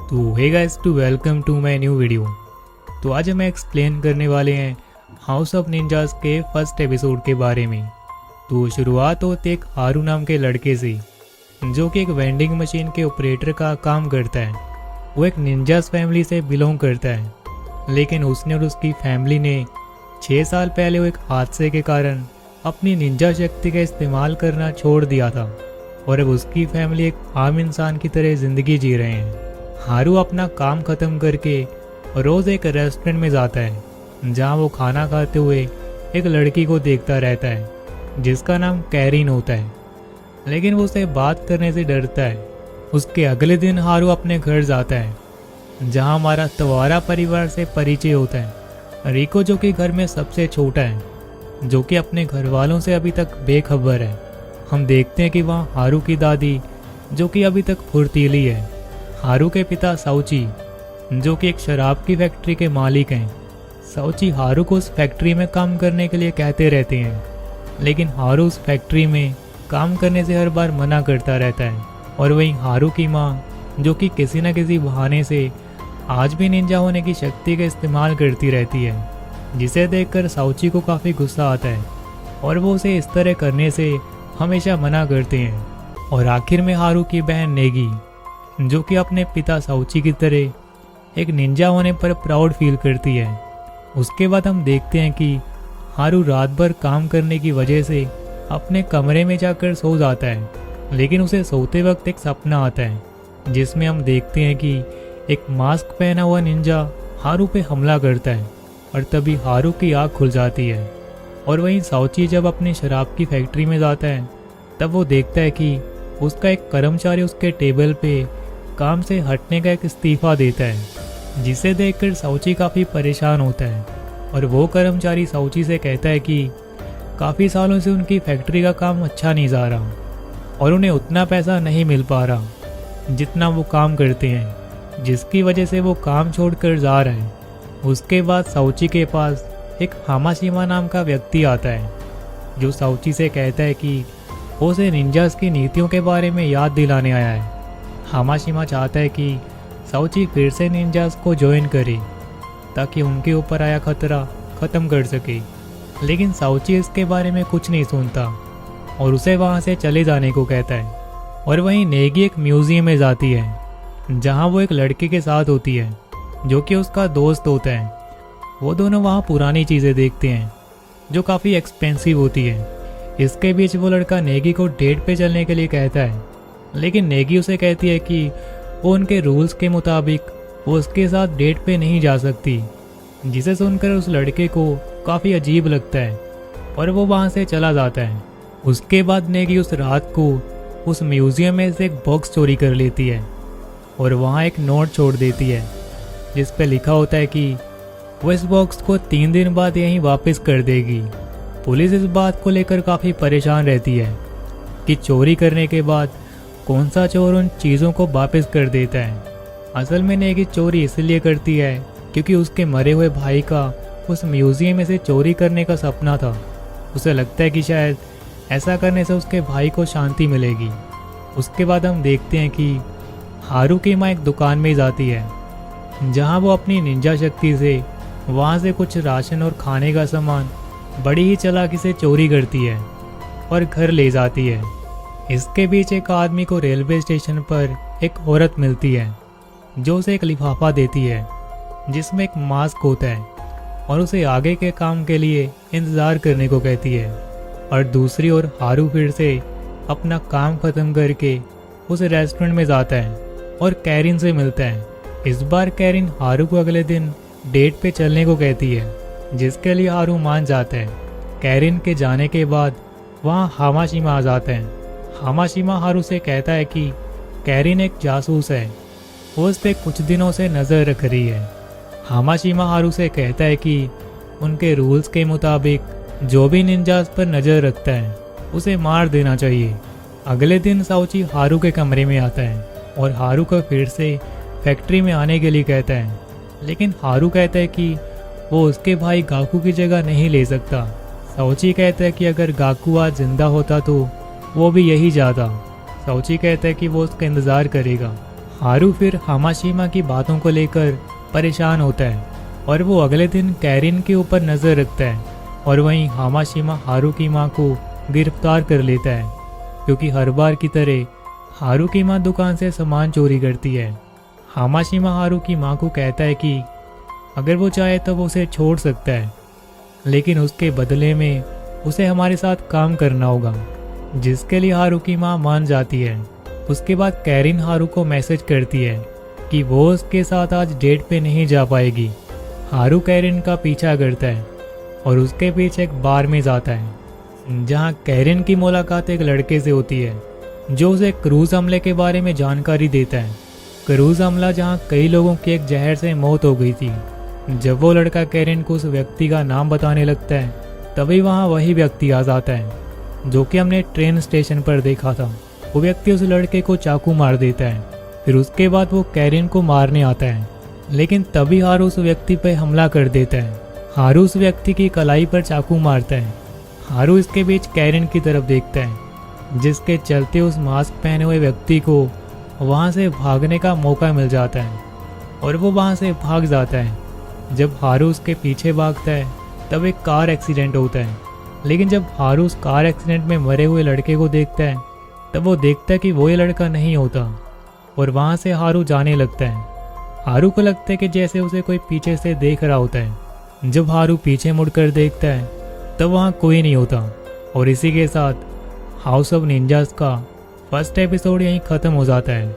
तो hey guys to welcome to my new video. तो आज हम एक्सप्लेन करने वाले हैं हाउस ऑफ निंजास के फर्स्ट एपिसोड के बारे में। तो शुरुआत होती एक हारू नाम के लड़के से, जो कि एक वेंडिंग मशीन के ऑपरेटर का काम करता है। वो एक निंजास फैमिली से बिलोंग करता है, लेकिन उसने और उसकी फैमिली ने 6 साल पहले वो एक हादसे के कारण अपनी निंजा शक्ति का इस्तेमाल करना छोड़ दिया था और अब उसकी फैमिली एक आम इंसान की तरह ज़िंदगी जी रहे हैं। हारू अपना काम ख़त्म करके रोज़ एक रेस्टोरेंट में जाता है, जहां वो खाना खाते हुए एक लड़की को देखता रहता है जिसका नाम कैरिन होता है, लेकिन वो उसे बात करने से डरता है। उसके अगले दिन हारू अपने घर जाता है, जहां हमारा तवारा परिवार से परिचय होता है। रिको, जो कि घर में सबसे छोटा है, जो कि अपने घर वालों से अभी तक बेखबर है। हम देखते हैं कि वहाँ हारू की दादी, जो कि अभी तक फुर्तीली है। हारू के पिता साउची, जो कि एक शराब की फैक्ट्री के मालिक हैं। साउची हारू को उस फैक्ट्री में काम करने के लिए कहते रहते हैं, लेकिन हारू उस फैक्ट्री में काम करने से हर बार मना करता रहता है। और वहीं हारू की माँ, जो कि किसी न किसी बहाने से आज भी निंजा होने की शक्ति का इस्तेमाल करती रहती है, जिसे देखकर साउची को काफ़ी गुस्सा आता है और वो उसे इस तरह करने से हमेशा मना करते हैं। और आखिर में हारू की बहन नेगी, जो कि अपने पिता साउची की तरह एक निंजा होने पर प्राउड फील करती है। उसके बाद हम देखते हैं कि हारू रात भर काम करने की वजह से अपने कमरे में जाकर सो जाता है, लेकिन उसे सोते वक्त एक सपना आता है जिसमें हम देखते हैं कि एक मास्क पहना हुआ निंजा हारू पे हमला करता है और तभी हारू की आँख खुल जाती है। और वहीं साउची जब अपनी शराब की फैक्ट्री में जाता है, तब वो देखता है कि उसका एक कर्मचारी उसके टेबल पे काम से हटने का एक इस्तीफा देता है, जिसे देखकर साउची काफ़ी परेशान होता है। और वो कर्मचारी साउची से कहता है कि काफ़ी सालों से उनकी फैक्ट्री का काम अच्छा नहीं जा रहा और उन्हें उतना पैसा नहीं मिल पा रहा जितना वो काम करते हैं, जिसकी वजह से वो काम छोड़कर जा रहे हैं। उसके बाद साउची के पास एक हामाशिमा नाम का व्यक्ति आता है, जो साउची से कहता है कि वो उसे निंजास की नीतियों के बारे में याद दिलाने आया है। हामाशिमा चाहता है कि साउची फिर से निंजास को ज्वाइन करे ताकि उनके ऊपर आया खतरा ख़त्म कर सके, लेकिन साउची इसके बारे में कुछ नहीं सुनता और उसे वहाँ से चले जाने को कहता है। और वहीं नेगी एक म्यूज़ियम में जाती है, जहाँ वो एक लड़के के साथ होती है, जो कि उसका दोस्त होता है। वो दोनों वहाँ पुरानी चीज़ें देखते हैं जो काफ़ी एक्सपेंसिव होती है। इसके बीच वो लड़का नेगी को डेट पे चलने के लिए कहता है, लेकिन नेगी उसे कहती है कि वो उनके रूल्स के मुताबिक वो उसके साथ डेट पे नहीं जा सकती, जिसे सुनकर उस लड़के को काफ़ी अजीब लगता है और वो वहाँ से चला जाता है। उसके बाद नेगी उस रात को उस म्यूज़ियम में से एक बॉक्स चोरी कर लेती है और वहाँ एक नोट छोड़ देती है, जिस पे लिखा होता है कि वो इस बॉक्स को 3 दिन बाद यहीं वापस कर देगी। पुलिस इस बात को लेकर काफ़ी परेशान रहती है कि चोरी करने के बाद कौन सा चोर उन चीज़ों को वापस कर देता है। असल में नेगी चोरी इसलिए करती है क्योंकि उसके मरे हुए भाई का उस म्यूज़ियम में से चोरी करने का सपना था। उसे लगता है कि शायद ऐसा करने से उसके भाई को शांति मिलेगी। उसके बाद हम देखते हैं कि हारू की माँ एक दुकान में जाती है, जहाँ वो अपनी निंजा शक्ति से वहाँ से कुछ राशन और खाने का सामान बड़ी ही चालाकी से चोरी करती है और घर ले जाती है। इसके बीच एक आदमी को रेलवे स्टेशन पर एक औरत मिलती है, जो उसे एक लिफाफा देती है जिसमें एक मास्क होता है और उसे आगे के काम के लिए इंतज़ार करने को कहती है। और दूसरी ओर हारू फिर से अपना काम ख़त्म करके उस रेस्टोरेंट में जाता है और कैरिन से मिलता है। इस बार कैरिन हारू को अगले दिन डेट पे चलने को कहती है, जिसके लिए हारू मान जाता है। कैरिन के जाने के बाद वहाँ हामाशिमा आ जाता है। हामाशिमा हारू से कहता है कि कैरिन एक जासूस है, वो उस पर कुछ दिनों से नज़र रख रही है। हामाशिमा हारू से कहता है कि उनके रूल्स के मुताबिक जो भी निंजास पर नज़र रखता है उसे मार देना चाहिए। अगले दिन साउची हारू के कमरे में आता है और हारू को फिर से फैक्ट्री में आने के लिए कहता है, लेकिन हारू कहता है कि वो उसके भाई गाकू की जगह नहीं ले सकता। साउची कहता है कि अगर गाकू आज जिंदा होता तो वो भी यही जाता। साउची कहता है कि वो उसका इंतज़ार करेगा। हारू फिर हामाशिमा की बातों को लेकर परेशान होता है और वो अगले दिन कैरिन के ऊपर नज़र रखता है और वहीं हामाशिमा हारू की माँ को गिरफ्तार कर लेता है, क्योंकि हर बार की तरह हारू की माँ दुकान से सामान चोरी करती है। हामाशिमा हारू की माँ को कहता है कि अगर वो चाहे तो वो उसे छोड़ सकता है, लेकिन उसके बदले में उसे हमारे साथ काम करना होगा, जिसके लिए हारू की माँ मान जाती है। उसके बाद कैरिन हारू को मैसेज करती है कि वो उसके साथ आज डेट पे नहीं जा पाएगी। हारू कैरिन का पीछा करता है और उसके पीछे एक बार में जाता है, जहाँ कैरिन की मुलाकात एक लड़के से होती है जो उसे क्रूज हमले के बारे में जानकारी देता है। क्रूज हमला जहाँ कई लोगों की एक जहर से मौत हो गई थी। जब वो लड़का कैरिन को उस व्यक्ति का नाम बताने लगता है, तभी वहाँ वही व्यक्ति आ जाता है जो कि हमने ट्रेन स्टेशन पर देखा था। वो व्यक्ति उस लड़के को चाकू मार देता है। फिर उसके बाद वो कैरिन को मारने आता है, लेकिन तभी हारू उस व्यक्ति पर हमला कर देता है। हारू उस व्यक्ति की कलाई पर चाकू मारता है। हारू इसके बीच कैरिन की तरफ देखता है, जिसके चलते उस मास्क पहने हुए व्यक्ति को वहाँ से भागने का मौका मिल जाता है और वो वहाँ से भाग जाता है। जब हारू उसके पीछे भागता है तब एक कार एक्सीडेंट होता है, लेकिन जब हारू उस कार एक्सीडेंट में मरे हुए लड़के को देखता है तब वो देखता है कि वो ये लड़का नहीं होता और वहाँ से हारू जाने लगता है। हारू को लगता है कि जैसे उसे कोई पीछे से देख रहा होता है। जब हारू पीछे मुड़कर देखता है तब वहाँ कोई नहीं होता और इसी के साथ हाउस ऑफ निंजास का फर्स्ट एपिसोड यहीं ख़त्म हो जाता है।